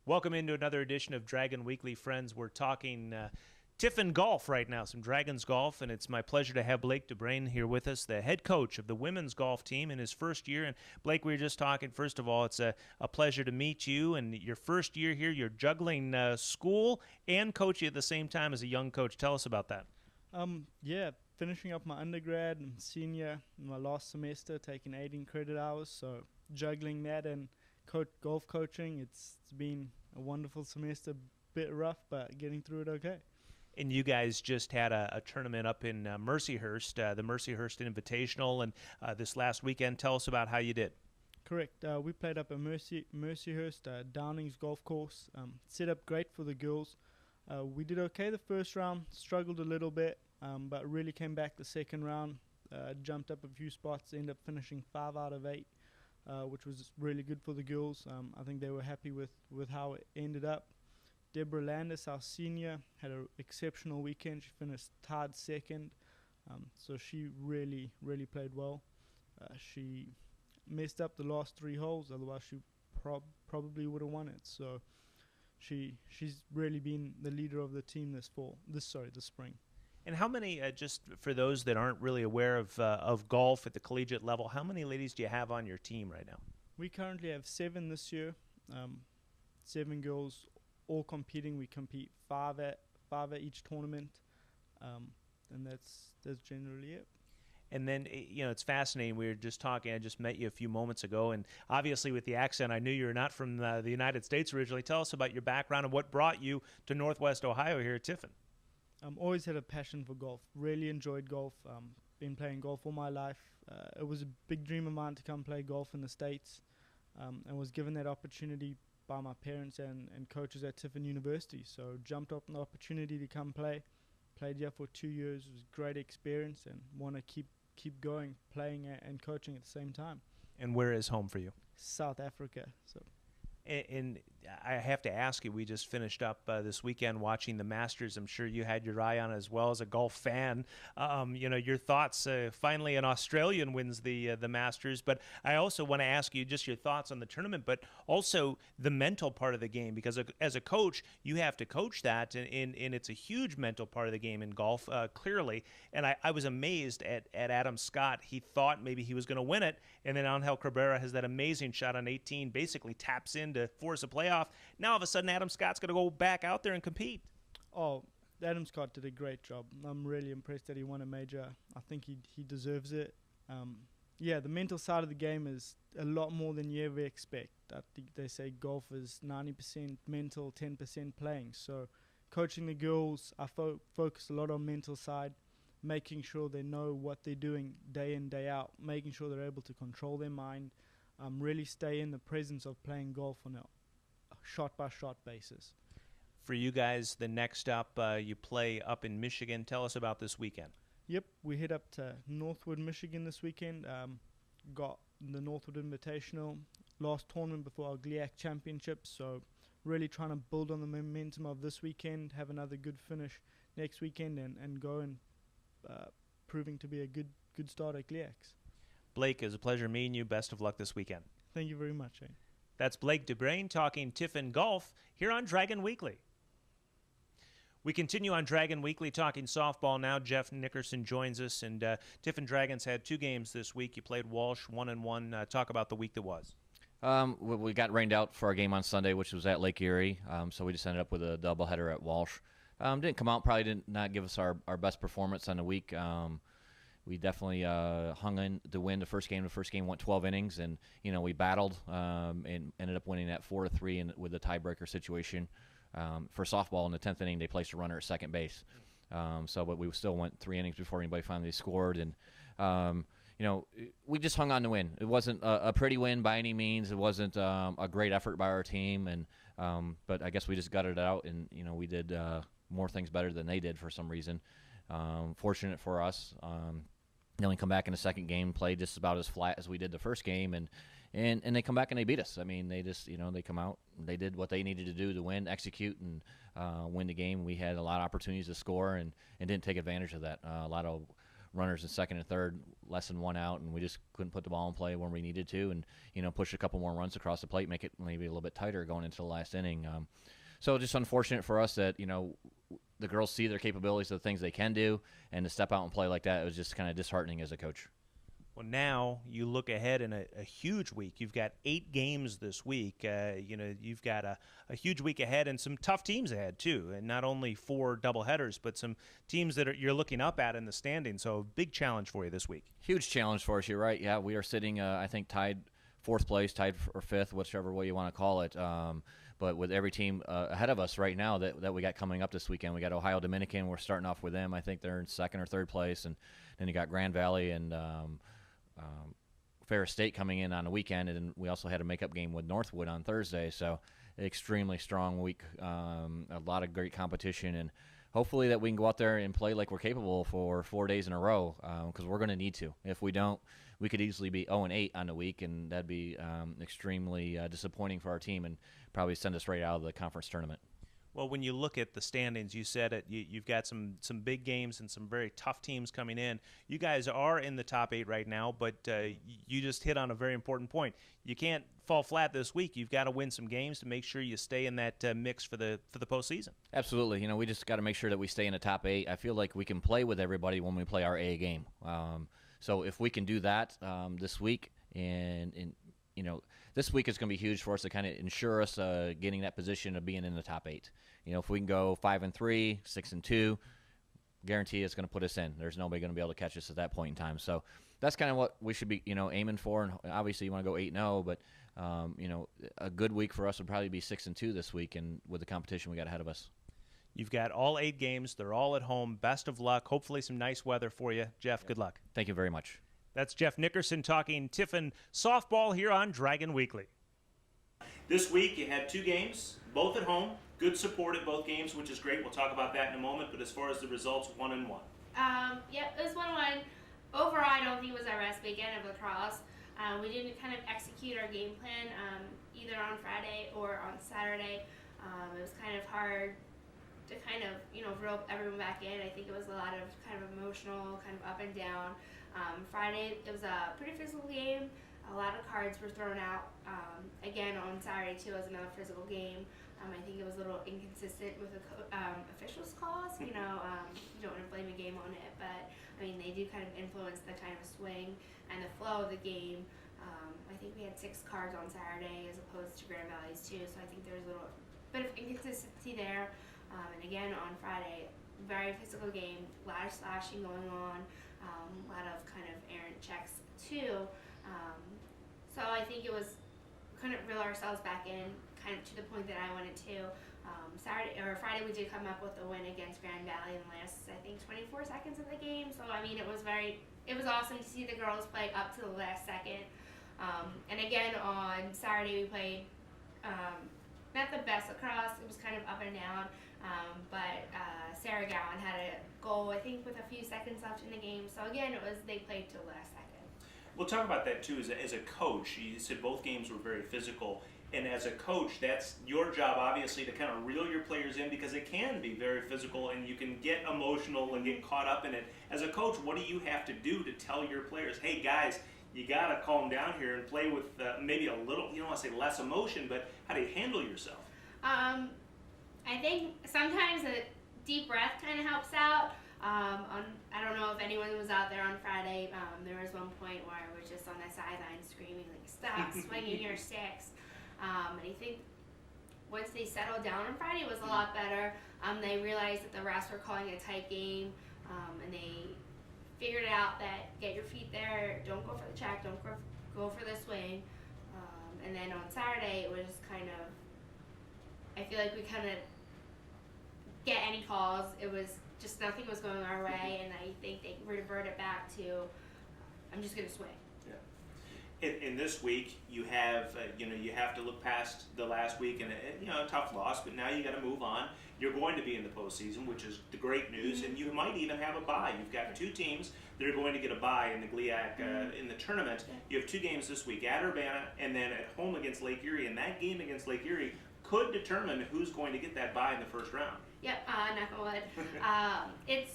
Welcome into another edition of Dragon Weekly, friends. We're talking Tiffin golf right now, some Dragons golf, and it's my pleasure to have Blake DeBrain here with us, the head coach of the women's golf team in his first year. And Blake, we were just talking, first of all, it's a pleasure to meet you, and your first year here, you're juggling school and coaching at the same time as a young coach. Tell us about that. Finishing up my undergrad and senior in my last semester, taking 18 credit hours, so juggling that and golf coaching, it's been a wonderful semester, bit rough, but getting through it okay. And you guys just had a tournament up in Mercyhurst, the Mercyhurst Invitational, and this last weekend. Tell us about how you did. Correct. We played up at Mercyhurst, Downing's golf course. Set up great for the girls. We did okay the first round, struggled a little bit, but really came back the second round, jumped up a few spots, ended up finishing 5 out of 8. Which was really good for the girls. I think they were happy with how it ended up. Deborah Landis, our senior, had an exceptional weekend. She finished tied second, so she really played well. She messed up the last 3 holes, otherwise she probably would have won it. So she's really been the leader of the team this spring. And how many, just for those that aren't really aware of golf at the collegiate level, how many ladies do you have on your team right now? We currently have 7 this year, 7 girls all competing. We compete 5 at each tournament, and that's generally it. And then, it's fascinating. We were just talking. I just met you a few moments ago, and obviously with the accent, I knew you were not from the United States originally. Tell us about your background and what brought you to Northwest Ohio here at Tiffin. Always had a passion for golf. Really enjoyed golf. Been playing golf all my life. It was a big dream of mine to come play golf in the States, and was given that opportunity by my parents and coaches at Tiffin University. So jumped up on the opportunity to come play. Played here for 2 years. It was a great experience, and want to keep going, playing and coaching at the same time. And where is home for you? South Africa. So. And I have to ask you, we just finished up this weekend watching the Masters. I'm sure you had your eye on it as well as a golf fan. Your thoughts. Finally, an Australian wins the Masters. But I also want to ask you just your thoughts on the tournament, but also the mental part of the game, because as a coach, you have to coach that, and it's a huge mental part of the game in golf, clearly. And I was amazed at Adam Scott. He thought maybe he was going to win it, and then Angel Cabrera has that amazing shot on 18, basically taps in to force a playoff. Now all of a sudden Adam Scott's going to go back out there and compete. Oh, Adam Scott did a great job. I'm really impressed that he won a major. I think he deserves it. The mental side of the game is a lot more than you ever expect. I think they say golf is 90% mental, 10% playing. So coaching the girls, I focus a lot on mental side, making sure they know what they're doing day in, day out, making sure they're able to control their mind, really stay in the presence of playing golf on a shot-by-shot basis. For you guys, the next up, you play up in Michigan. Tell us about this weekend. Yep, we head up to Northwood, Michigan this weekend. Got the Northwood Invitational, last tournament before our GLIAC Championship, so really trying to build on the momentum of this weekend, have another good finish next weekend, and go and proving to be a good start at GLIACs. Blake, it was a pleasure meeting you. Best of luck this weekend. Thank you very much. That's Blake DeBrain talking Tiffin Golf here on Dragon Weekly. We continue on Dragon Weekly talking softball now. Jeff Nickerson joins us, and Tiffin Dragons had 2 games this week. You played Walsh 1-1. Talk about the week that was. We got rained out for our game on Sunday, which was at Lake Erie, so we just ended up with a doubleheader at Walsh. Didn't come out, probably did not give us our best performance on the week. We definitely hung in to win the first game. The first game went 12 innings, and we battled and ended up winning that 4-3 with the tiebreaker situation. For softball, in the 10th inning, they placed a runner at second base. But we still went 3 innings before anybody finally scored, and we just hung on to win. It wasn't a pretty win by any means. It wasn't a great effort by our team, and but I guess we just gutted it out, and we did more things better than they did for some reason. Fortunate for us. They only come back in the second game, play just about as flat as we did the first game, and they come back and they beat us. I mean, they just they come out, they did what they needed to do to win, execute, and win the game. We had a lot of opportunities to score and didn't take advantage of that. A lot of runners in second and third, less than one out, and we just couldn't put the ball in play when we needed to, and push a couple more runs across the plate, make it maybe a little bit tighter going into the last inning. So just unfortunate for us that the girls see their capabilities, the things they can do, and to step out and play like that, it was just kind of disheartening as a coach. Well, now you look ahead in a huge week. You've got 8 games this week. You've got a huge week ahead and some tough teams ahead, too. And not only 4 doubleheaders, but some teams that you're looking up at in the standings. So a big challenge for you this week. Huge challenge for us. You're right. Yeah, we are sitting, I think, tied 4th place, tied for 5th, whichever way you want to call it. But with every team ahead of us right now that we got coming up this weekend, we got Ohio Dominican. We're starting off with them. I think they're in 2nd or 3rd place. And then you got Grand Valley and Ferris State coming in on the weekend, and then we also had a makeup game with Northwood on Thursday. So extremely strong week, a lot of great competition, and hopefully that we can go out there and play like we're capable for 4 days in a row, because we're going to need to. If we don't, we could easily be 0-8 on the week, and that'd be extremely disappointing for our team and probably send us right out of the conference tournament. Well, when you look at the standings, you said it. You've got some big games and some very tough teams coming in. You guys are in the top 8 right now, but you just hit on a very important point. You can't fall flat this week. You've got to win some games to make sure you stay in that mix for the postseason. Absolutely. We just got to make sure that we stay in the top 8. I feel like we can play with everybody when we play our A game. So if we can do that this week, and this week is going to be huge for us to kind of ensure us getting that position of being in the top 8. If we can go 5-3, 6-2, guarantee it's going to put us in. There's nobody going to be able to catch us at that point in time. So that's kind of what we should be, aiming for. And obviously, you want to go 8-0, but a good week for us would probably be 6-2 this week, and with the competition we got ahead of us. You've got all 8 games. They're all at home. Best of luck. Hopefully, some nice weather for you, Jeff. Good luck. Thank you very much. That's Jeff Nickerson talking Tiffin softball here on Dragon Weekly. This week you had 2 games, both at home. Good support at both games, which is great. We'll talk about that in a moment. But as far as the results, 1-1. Yep, it was 1-1. Overall, I don't think it was our best weekend of lacrosse. We didn't kind of execute our game plan either on Friday or on Saturday. It was kind of hard to kind of reel everyone back in. I think it was a lot of kind of emotional, kind of up and down. Friday, it was a pretty physical game. A lot of cards were thrown out. Again, on Saturday, too, was another physical game. I think it was a little inconsistent with the officials' calls. You don't want to blame a game on it, but, they do kind of influence the kind of swing and the flow of the game. I think we had 6 cards on Saturday as opposed to Grand Valley's 2, so I think there was a little bit of inconsistency there. And again, on Friday, very physical game, a lot of slashing going on. A lot of kind of errant checks too. So I think it was couldn't reel ourselves back in kind of to the point that I wanted to. Friday we did come up with a win against Grand Valley in the last, I think, 24 seconds of the game. So it was awesome to see the girls play up to the last second. And again on Saturday we played not the best lacrosse. It was kind of up and down. But Sarah Gowan had a goal, I think, with a few seconds left in the game. So again, they played to the last second. We'll talk about that too. As a coach, you said both games were very physical, and as a coach, that's your job, obviously, to kind of reel your players in because it can be very physical, and you can get emotional and get caught up in it. As a coach, what do you have to do to tell your players, hey guys, you got to calm down here and play with maybe a little, you don't want to say less emotion, but how do you handle yourself? I think sometimes a deep breath kind of helps out. I don't know if anyone was out there on Friday. There was one point where I was just on the sideline screaming, like, stop swinging your sticks. And I think once they settled down on Friday, it was a lot better. They realized that the refs were calling a tight game, and they figured out that get your feet there, don't go for the check, don't go for the swing. And then on Saturday, it was kind of, I feel like we kind of get any calls. It was just nothing was going our way, and I think they reverted back to, I'm just going to swing. Yeah. In this week, you have you have to look past the last week and a tough loss, but now you got to move on. You're going to be in the postseason, which is the great news, and you might even have a bye. You've got 2 teams that are going to get a bye in the GLIAC in the tournament. You have 2 games this week at Urbana and then at home against Lake Erie, and that game against Lake Erie could determine who's going to get that bye in the first round. Yep, knock on wood. It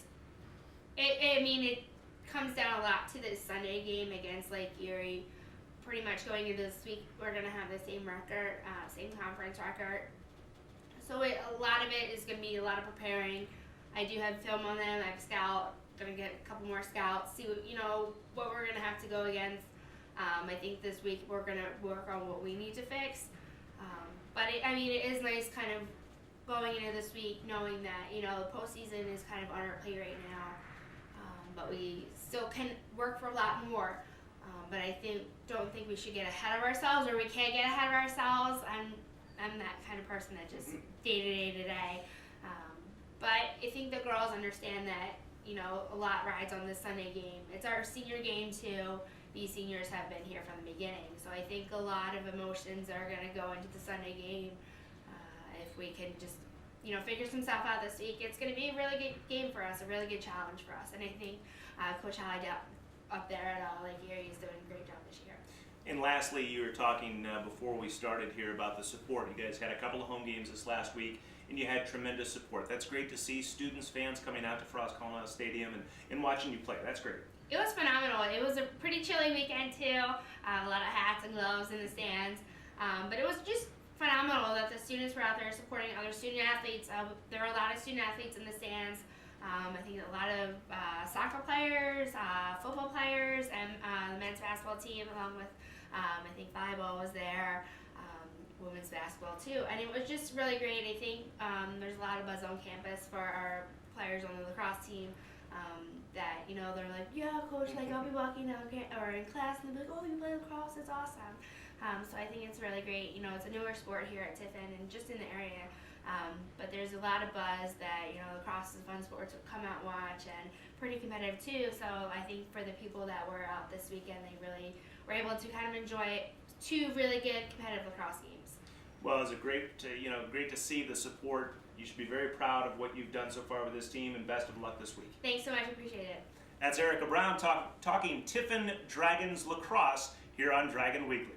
comes down a lot to this Sunday game against Lake Erie. Pretty much going into this week, we're going to have the same record, same conference record. So a lot of it is going to be a lot of preparing. I do have film on them. I have a scout. Going to get a couple more scouts. See what we're going to have to go against. I think this week we're going to work on what we need to fix. But it is nice kind of going into this week knowing that the postseason is kind of on our plate right now. But we still can work for a lot more. But I don't think we should get ahead of ourselves, or we can't get ahead of ourselves. I'm that kind of person that just day to day. But I think the girls understand that a lot rides on this Sunday game. It's our senior game too. These seniors have been here from the beginning, so I think a lot of emotions are going to go into the Sunday game. If we can just figure some stuff out this week, it's going to be a really good game for us, a really good challenge for us. And I think Coach Hallie up there at Lake Erie is doing a great job this year. And lastly, you were talking before we started here about the support. You guys had a couple of home games this last week, and you had tremendous support. That's great to see students, fans coming out to Frost Colonial Stadium and watching you play. That's great. It was phenomenal. It was a pretty chilly weekend too. A lot of hats and gloves in the stands. But it was just phenomenal that the students were out there supporting other student athletes. There were a lot of student athletes in the stands. I think a lot of soccer players, football players, and the men's basketball team, along with I think volleyball was there, women's basketball too. And it was just really great. I think there's a lot of buzz on campus for our players on the lacrosse team. That they're like, yeah, coach, like I'll be walking down or in class and they'll be like, oh, you play lacrosse, it's awesome. So I think it's really great. It's a newer sport here at Tiffin and just in the area. But there's a lot of buzz that lacrosse is a fun sport to come out and watch, and pretty competitive too. So I think for the people that were out this weekend, they really were able to kind of enjoy 2 really good competitive lacrosse games. Well, it's great to see the support. You should be very proud of what you've done so far with this team, and best of luck this week. Thanks so much. Appreciate it. That's Erica Brown talking Tiffin Dragons lacrosse here on Dragon Weekly.